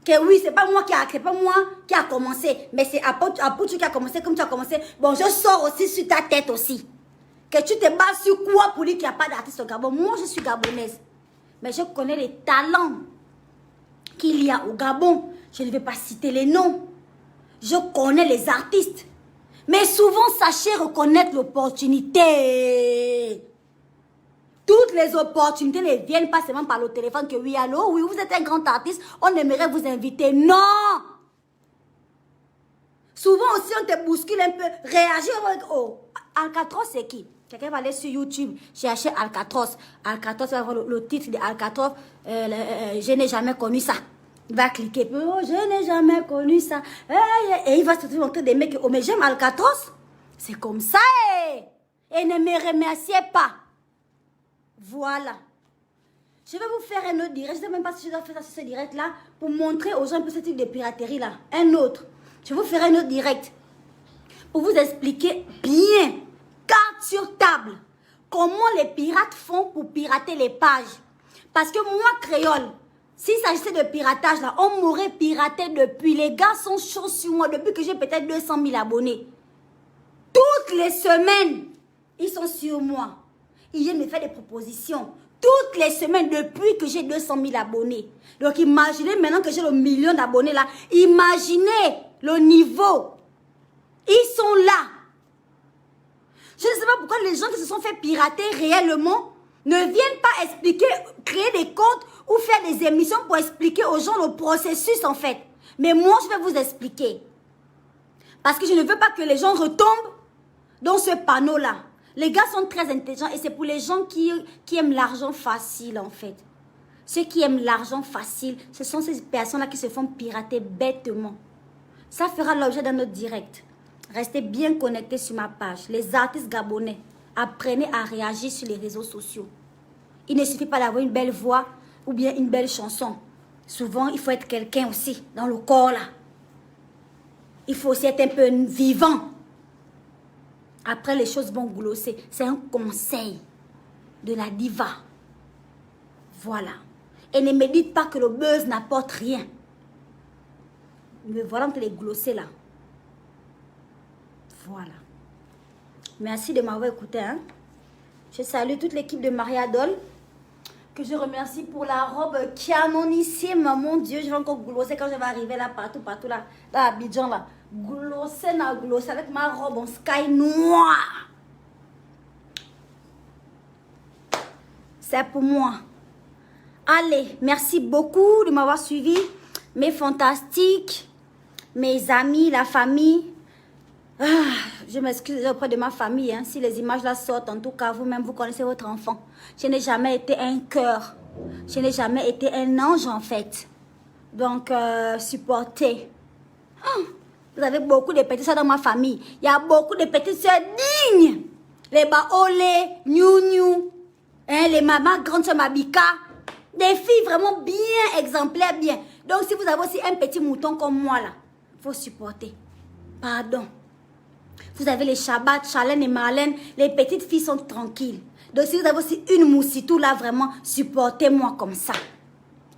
Que oui, c'est pas moi qui a commencé, mais c'est Apoutu qui a commencé comme tu as commencé. Bon, je sors aussi sur ta tête aussi. Que tu te bats sur quoi pour dire qu'il n'y a pas d'artiste au Gabon? Moi, je suis gabonaise. Mais je connais les talents qu'il y a au Gabon. Je ne vais pas citer les noms. Je connais les artistes. Mais souvent, sachez reconnaître l'opportunité. Toutes les opportunités ne viennent pas seulement par le téléphone que oui, allô, oui, vous êtes un grand artiste, on aimerait vous inviter. Non! Souvent aussi, on te bouscule un peu, réagir. Oh, Alcatraz, c'est qui? Quelqu'un va aller sur YouTube, chercher Alcatraz. Alcatraz, va voir le titre de Alcatraz. Je n'ai jamais connu ça. Il va cliquer. Oh, je n'ai jamais connu ça. Et il va se montrer des mecs. Oh, mais j'aime Alcatraz. C'est comme ça. Et ne me remerciez pas. Voilà. Je vais vous faire un autre direct. Je ne sais même pas si je dois faire ça sur ce direct-là pour montrer aux gens un peu ce type de piraterie-là. Un autre. Je vais vous faire un autre direct pour vous expliquer bien, carte sur table, comment les pirates font pour pirater les pages. Parce que moi, créole, s'il s'agissait de piratage, là, on m'aurait piraté depuis. Les gars sont chauds sur moi depuis que j'ai peut-être 200 000 abonnés. Toutes les semaines, ils sont sur moi. Ils viennent me faire des propositions. Toutes les semaines, depuis que j'ai 200 000 abonnés. Donc, imaginez maintenant que j'ai le million d'abonnés là. Imaginez le niveau. Ils sont là. Je ne sais pas pourquoi les gens qui se sont fait pirater réellement ne viennent pas expliquer, créer des comptes ou faire des émissions pour expliquer aux gens le processus en fait. Mais moi, je vais vous expliquer. Parce que je ne veux pas que les gens retombent dans ce panneau-là. Les gars sont très intelligents et c'est pour les gens qui aiment l'argent facile en fait. Ceux qui aiment l'argent facile, ce sont ces personnes-là qui se font pirater bêtement. Ça fera l'objet d'un autre direct. Restez bien connectés sur ma page. Les artistes gabonais, apprenez à réagir sur les réseaux sociaux. Il ne suffit pas d'avoir une belle voix ou bien une belle chanson. Souvent, il faut être quelqu'un aussi dans le corps là. Il faut aussi être un peu vivant. Après, les choses vont glosser. C'est un conseil de la diva. Voilà. Et ne me dites pas que le buzz n'apporte rien. Me voilà entre les glosser là. Voilà. Merci de m'avoir écouté. Hein? Je salue toute l'équipe de Maria Doll. Que je remercie pour la robe canonissime. Mon Dieu, je vais encore glosser quand je vais arriver là, partout là. Dans Abidjan là. Glosser avec ma robe en sky noir. C'est pour moi. Allez, merci beaucoup de m'avoir suivi. Mes fantastiques, mes amis, la famille. Je m'excuse auprès de ma famille. Hein, si les images là sortent, en tout cas, vous-même, vous connaissez votre enfant. Je n'ai jamais été un cœur. Je n'ai jamais été un ange en fait. Donc, supportez. Vous avez beaucoup de petites soeurs dans ma famille. Il y a beaucoup de petites soeurs dignes. Les Baolé, Niou, hein, les mamans, grande soeur Mabika. Des filles vraiment bien exemplaires, bien. Donc, si vous avez aussi un petit mouton comme moi, là, il faut supporter. Pardon. Vous avez les Shabbat, Charlène et Marlène. Les petites filles sont tranquilles. Donc, si vous avez aussi une moussitou, là, vraiment, supportez-moi comme ça.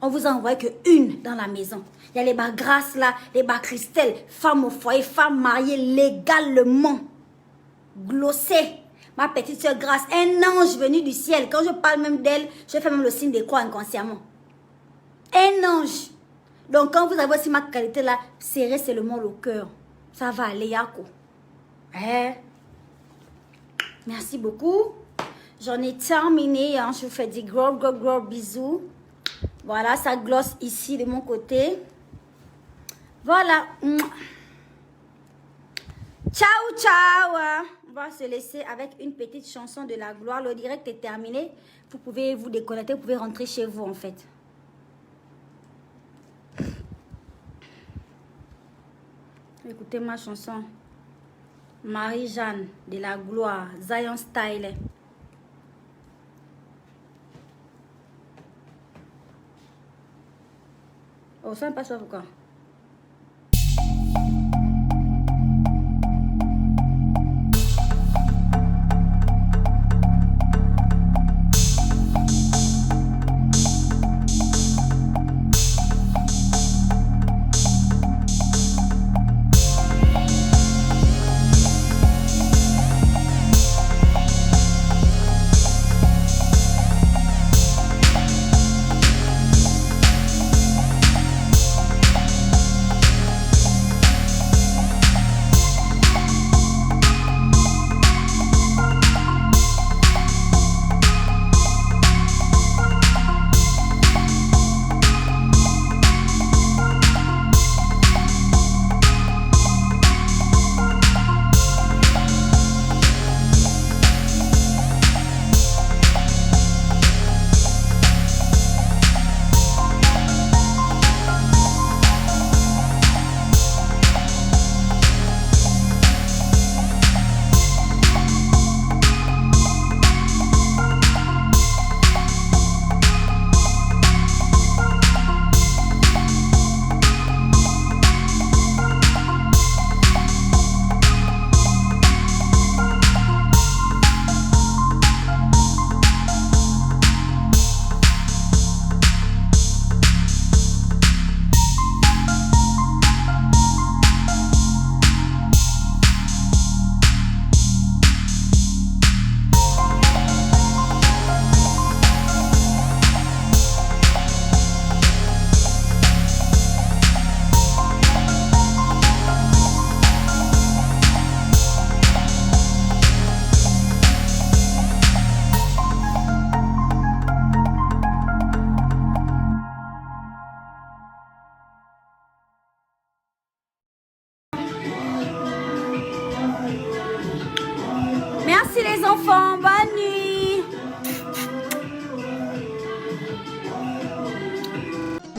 On vous envoie que une dans la maison. Il y a les bas grâces là, les bas Christelle, femmes au foyer, femmes mariées légalement. Glossée. Ma petite soeur Grâce, un ange venu du ciel. Quand je parle même d'elle, je fais même le signe des croix inconsciemment. Un ange. Donc quand vous avez aussi ma qualité là, serrez seulement le cœur. Ça va aller, Yako. Merci beaucoup. J'en ai terminé. Hein. Je vous fais des gros bisous. Voilà, ça glosse ici de mon côté. Voilà. Ciao, ciao. On va se laisser avec une petite chanson de la gloire. Le direct est terminé. Vous pouvez vous déconnecter, vous pouvez rentrer chez vous en fait. Écoutez ma chanson. Marie-Jeanne de la gloire. Zion Style. Oh, ça ne passe pas pourquoi.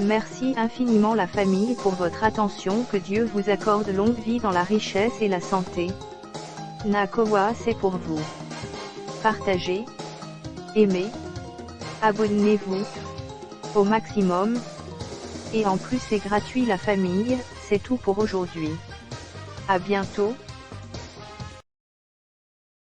Merci infiniment la famille pour votre attention, que Dieu vous accorde longue vie dans la richesse et la santé. Nakowa, c'est pour vous. Partagez, aimez, abonnez-vous au maximum. Et en plus c'est gratuit la famille, c'est tout pour aujourd'hui. À bientôt.